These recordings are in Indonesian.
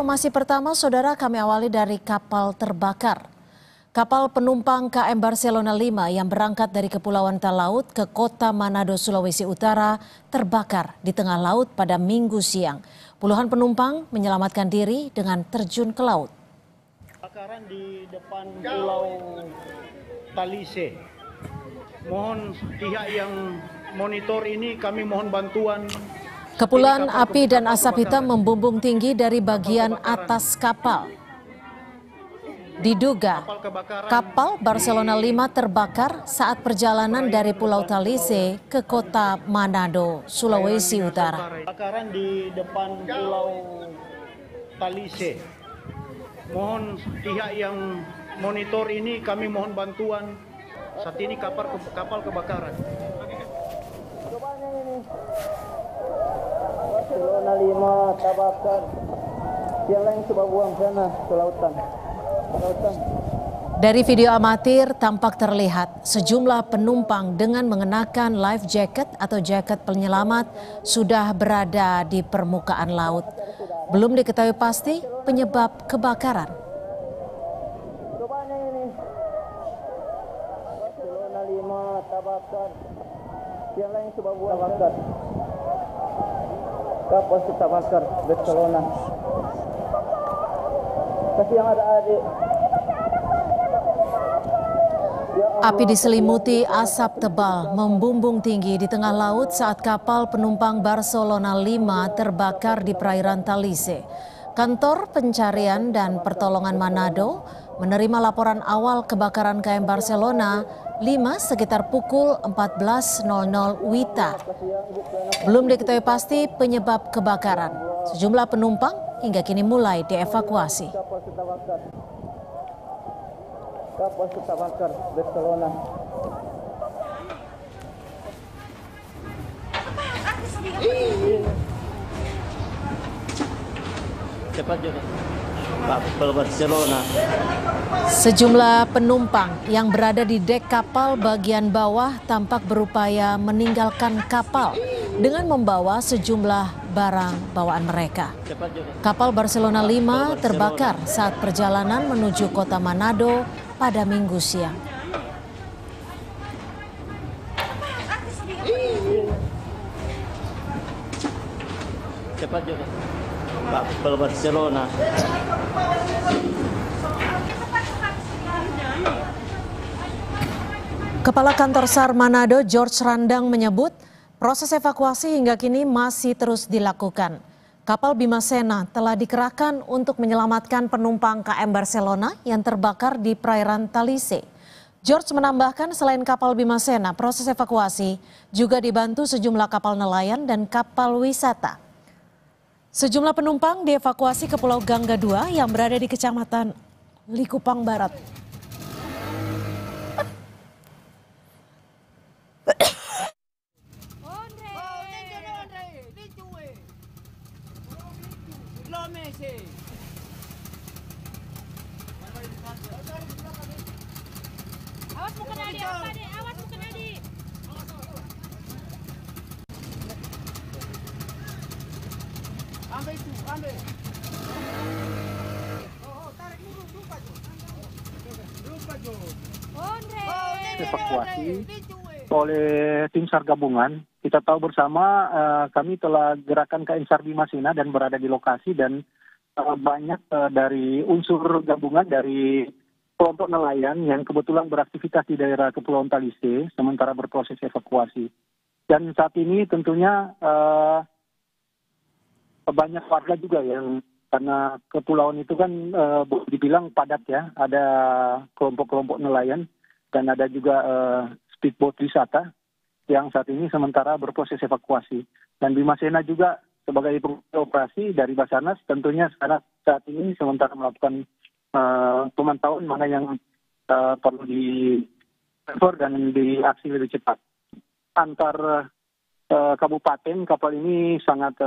Informasi pertama, saudara, kami awali dari kapal terbakar. Kapal penumpang KM Barcelona 5 yang berangkat dari Kepulauan Talaut ke kota Manado, Sulawesi Utara terbakar di tengah laut pada Minggu siang. Puluhan penumpang menyelamatkan diri dengan terjun ke laut. Kebakaran di depan Pulau Talise. Mohon pihak yang monitor ini, kami mohon bantuan. Kepulan api dan asap hitam membumbung tinggi dari bagian atas kapal. Diduga kapal Barcelona 5 terbakar saat perjalanan dari Pulau Talise ke kota Manado, Sulawesi Utara. Kebakaran di depan Pulau Talise. Mohon pihak yang monitor ini, kami mohon bantuan. Saat ini kapal kebakaran. Barcelona 5 terbakar. Yang lain coba buang sana ke lautan. Dari video amatir tampak terlihat sejumlah penumpang dengan mengenakan life jacket atau jaket penyelamat sudah berada di permukaan laut. Belum diketahui pasti penyebab kebakaran. Barcelona 5 terbakar. Yang lain coba buang terbakar. Kapal terbakar Barcelona. Kasih yang ada adik. Api diselimuti asap tebal membumbung tinggi di tengah laut saat kapal penumpang Barcelona 5 terbakar di perairan Talise. Kantor Pencarian dan Pertolongan Manado menerima laporan awal kebakaran KM Barcelona 5 sekitar pukul 14.00 WITA. Belum diketahui pasti penyebab kebakaran. Sejumlah penumpang hingga kini mulai dievakuasi. Kapal terbakar Barcelona. Cepat juga. Kapal Barcelona. Sejumlah penumpang yang berada di dek kapal bagian bawah tampak berupaya meninggalkan kapal dengan membawa sejumlah barang bawaan mereka. Kapal Barcelona 5 terbakar saat perjalanan menuju kota Manado pada Minggu siang. Cepat juga. Kapal Barcelona. Kepala Kantor SAR Manado, George Randang, menyebut proses evakuasi hingga kini masih terus dilakukan. Kapal Bimasena telah dikerahkan untuk menyelamatkan penumpang KM Barcelona yang terbakar di perairan Talise. George menambahkan selain kapal Bimasena, proses evakuasi juga dibantu sejumlah kapal nelayan dan kapal wisata. Sejumlah penumpang dievakuasi ke Pulau Gangga 2 yang berada di Kecamatan Likupang Barat. Awas bukan adik, awas bukan adik. Ambil itu, ambil. Tarik dulu, evakuasi oleh tim SAR gabungan. Kita tahu bersama kami telah gerakan KM SAR Bimasena dan berada di lokasi dan banyak dari unsur gabungan dari kelompok nelayan yang kebetulan beraktivitas di daerah Kepulauan Talise sementara berproses evakuasi. Dan saat ini tentunya banyak warga juga yang karena kepulauan itu kan dibilang padat ya, ada kelompok-kelompok nelayan dan ada juga speedboat wisata yang saat ini sementara berproses evakuasi. Dan Bimasena juga sebagai operasi dari Basarnas tentunya saat ini sementara melakukan pemantauan mana yang perlu di-cover dan diaksi lebih cepat. Antar kabupaten kapal ini sangat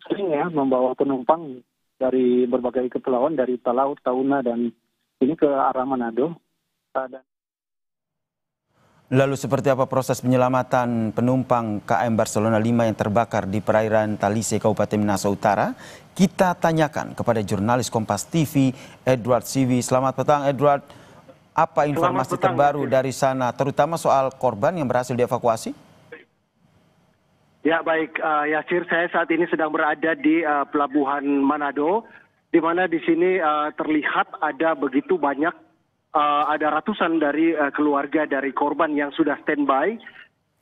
sering ya membawa penumpang dari berbagai kepulauan, dari Talaut, Tauna, dan ini ke arah Manado. Lalu seperti apa proses penyelamatan penumpang KM Barcelona 5 yang terbakar di perairan Talise, Kabupaten Minahasa Utara? Kita tanyakan kepada jurnalis Kompas TV, Edward Siwi. Selamat petang, Edward. Apa informasi terbaru dari sana, terutama soal korban yang berhasil dievakuasi? Ya baik, Yasir, saya saat ini sedang berada di Pelabuhan Manado, di mana di sini terlihat ada begitu banyak, ada ratusan dari keluarga dari korban yang sudah standby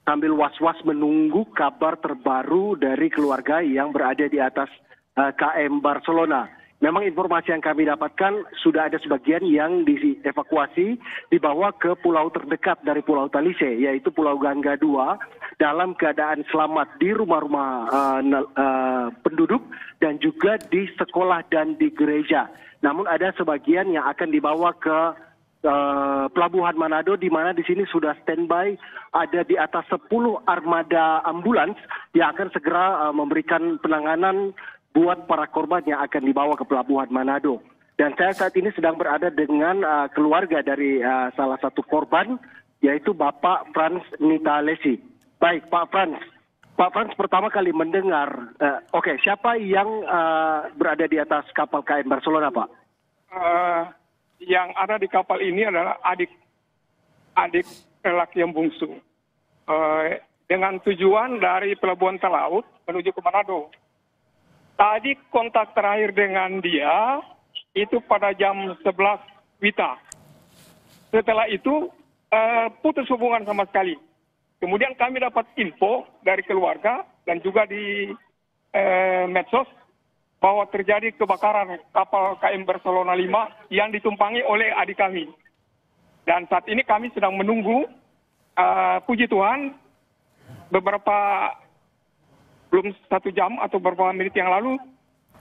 sambil was-was menunggu kabar terbaru dari keluarga yang berada di atas KM Barcelona. Memang informasi yang kami dapatkan sudah ada sebagian yang dievakuasi dibawa ke pulau terdekat dari Pulau Talise, yaitu Pulau Gangga 2, dalam keadaan selamat di rumah-rumah penduduk dan juga di sekolah dan di gereja. Namun ada sebagian yang akan dibawa ke Pelabuhan Manado, di mana di sini sudah standby ada di atas 10 armada ambulans yang akan segera memberikan penanganan buat para korban yang akan dibawa ke Pelabuhan Manado. Dan saya saat ini sedang berada dengan keluarga dari salah satu korban, yaitu Bapak Frans Nitalesi. Baik, Pak Frans pertama kali mendengar, siapa yang berada di atas kapal KM Barcelona, Pak? Yang ada di kapal ini adalah adik lelaki yang bungsu, dengan tujuan dari Pelabuhan Talaut menuju ke Manado. Tadi kontak terakhir dengan dia itu pada jam 11 WITA. Setelah itu putus hubungan sama sekali. Kemudian kami dapat info dari keluarga dan juga di medsos bahwa terjadi kebakaran kapal KM Barcelona 5 yang ditumpangi oleh adik kami. Dan saat ini kami sedang menunggu, puji Tuhan, belum 1 jam atau beberapa menit yang lalu,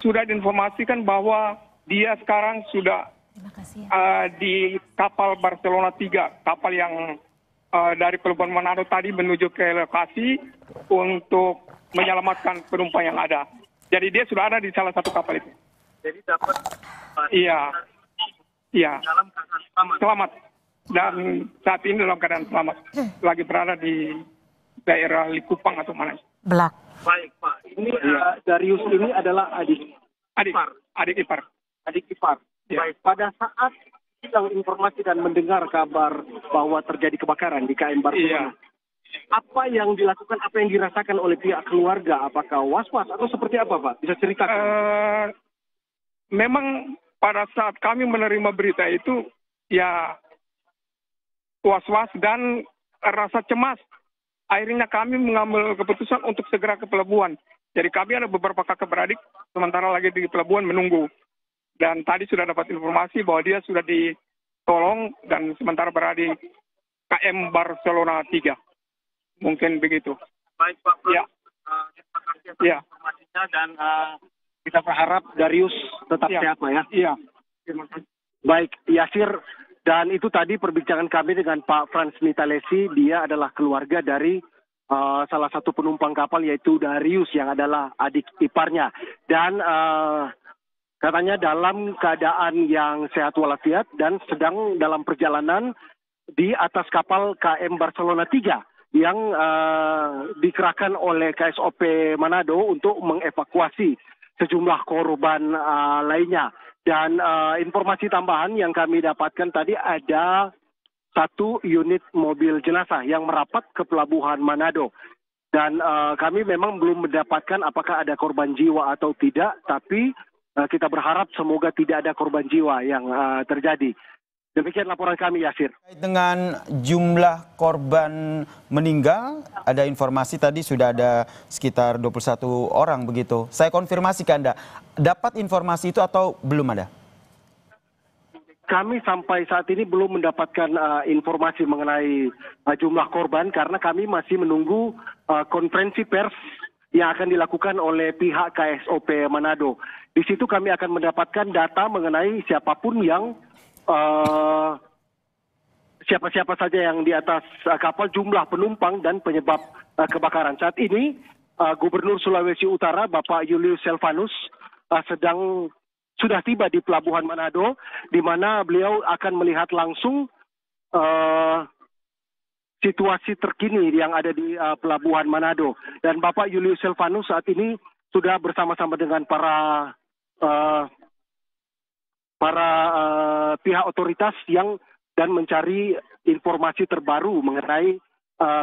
sudah diinformasikan bahwa dia sekarang sudah di kapal Barcelona 3, kapal yang dari Pelabuhan Manado tadi menuju ke lokasi untuk menyelamatkan penumpang yang ada. Jadi dia sudah ada di salah satu kapal itu. Jadi dapat Iya. dalam keadaan Selamat. Dan saat ini dalam keadaan selamat. Lagi berada di daerah Likupang atau mana. Belak. Baik, Pak. Ini Darius ini adalah adik ipar. Adik ipar. Ya. Baik, pada saat kita informasi dan mendengar kabar bahwa terjadi kebakaran di KM Barcelona, apa yang dilakukan, apa yang dirasakan oleh pihak keluarga? Apakah was-was atau seperti apa, Pak? Bisa ceritakan? Memang pada saat kami menerima berita itu, ya was-was dan rasa cemas. Akhirnya kami mengambil keputusan untuk segera ke pelabuhan. Jadi kami ada beberapa kakak beradik, sementara lagi di pelabuhan menunggu. Dan tadi sudah dapat informasi bahwa dia sudah ditolong dan sementara berada di KM Barcelona 3. Mungkin begitu. Baik, Pak. Ya. Terima kasih atas informasinya dan kita berharap Darius tetap sehat, Pak, ya. Iya. Terima kasih. Baik, Yasir. Dan itu tadi perbincangan kami dengan Pak Frans Nitalesi. Dia adalah keluarga dari salah satu penumpang kapal, yaitu Darius yang adalah adik iparnya. Dan katanya dalam keadaan yang sehat walafiat dan sedang dalam perjalanan di atas kapal KM Barcelona 3 yang dikerahkan oleh KSOP Manado untuk mengevakuasi sejumlah korban lainnya. Dan informasi tambahan yang kami dapatkan tadi, ada 1 unit mobil jenazah yang merapat ke Pelabuhan Manado. Dan kami memang belum mendapatkan apakah ada korban jiwa atau tidak, tapi kita berharap semoga tidak ada korban jiwa yang terjadi. Demikian laporan kami, Yasir. Dengan jumlah korban meninggal, ada informasi tadi sudah ada sekitar 21 orang begitu. Saya konfirmasi ke Anda, dapat informasi itu atau belum ada? Kami sampai saat ini belum mendapatkan informasi mengenai jumlah korban karena kami masih menunggu konferensi pers yang akan dilakukan oleh pihak KSOP Manado. Di situ kami akan mendapatkan data mengenai siapapun yang siapa-siapa saja yang di atas kapal, jumlah penumpang dan penyebab kebakaran. Saat ini Gubernur Sulawesi Utara Bapak Julius Selvanus sudah tiba di Pelabuhan Manado, di mana beliau akan melihat langsung situasi terkini yang ada di Pelabuhan Manado. Dan Bapak Julius Silvanus saat ini sudah bersama-sama dengan para pihak otoritas dan mencari informasi terbaru mengenai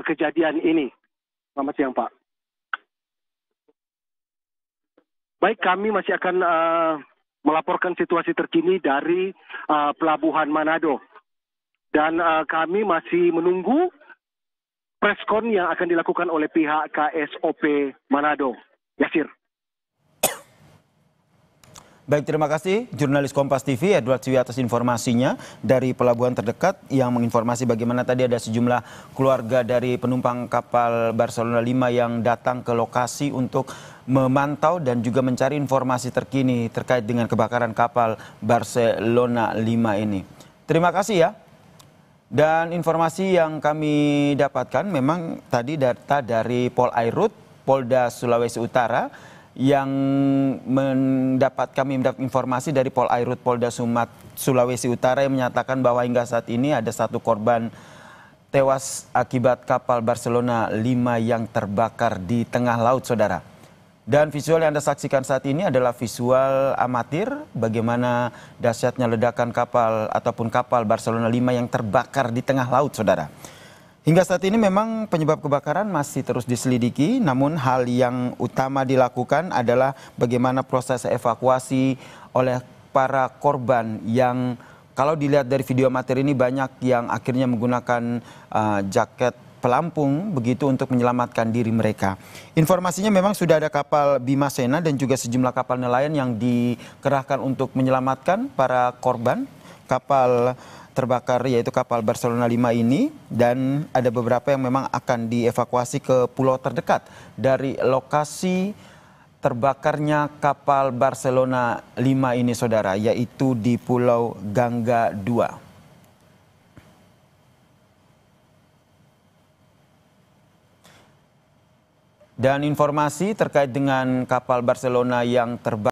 kejadian ini. Selamat siang, Pak. Baik, kami masih akan melaporkan situasi terkini dari Pelabuhan Manado. Dan kami masih menunggu preskon yang akan dilakukan oleh pihak KSOP Manado. Yasir. Baik, terima kasih jurnalis Kompas TV Edward Siwi atas informasinya dari pelabuhan terdekat yang menginformasi bagaimana tadi ada sejumlah keluarga dari penumpang kapal Barcelona 5 yang datang ke lokasi untuk memantau dan juga mencari informasi terkini terkait dengan kebakaran kapal Barcelona 5 ini. Terima kasih ya. Dan informasi yang kami dapatkan memang tadi data dari Polairut, Polda Sulawesi Utara, yang kami mendapat informasi dari Polairut Polda Sulawesi Utara yang menyatakan bahwa hingga saat ini ada 1 korban tewas akibat kapal Barcelona 5 yang terbakar di tengah laut, saudara. Dan visual yang Anda saksikan saat ini adalah visual amatir bagaimana dahsyatnya ledakan kapal ataupun kapal Barcelona 5 yang terbakar di tengah laut, saudara. Hingga saat ini memang penyebab kebakaran masih terus diselidiki, namun hal yang utama dilakukan adalah bagaimana proses evakuasi oleh para korban yang kalau dilihat dari video amatir ini banyak yang akhirnya menggunakan jaket pelampung begitu untuk menyelamatkan diri mereka. Informasinya memang sudah ada kapal Bima Sena dan juga sejumlah kapal nelayan yang dikerahkan untuk menyelamatkan para korban kapal terbakar, yaitu kapal Barcelona 5 ini, dan ada beberapa yang memang akan dievakuasi ke pulau terdekat dari lokasi terbakarnya kapal Barcelona 5 ini, saudara, yaitu di Pulau Gangga 2. Dan informasi terkait dengan kapal Barcelona yang terbakar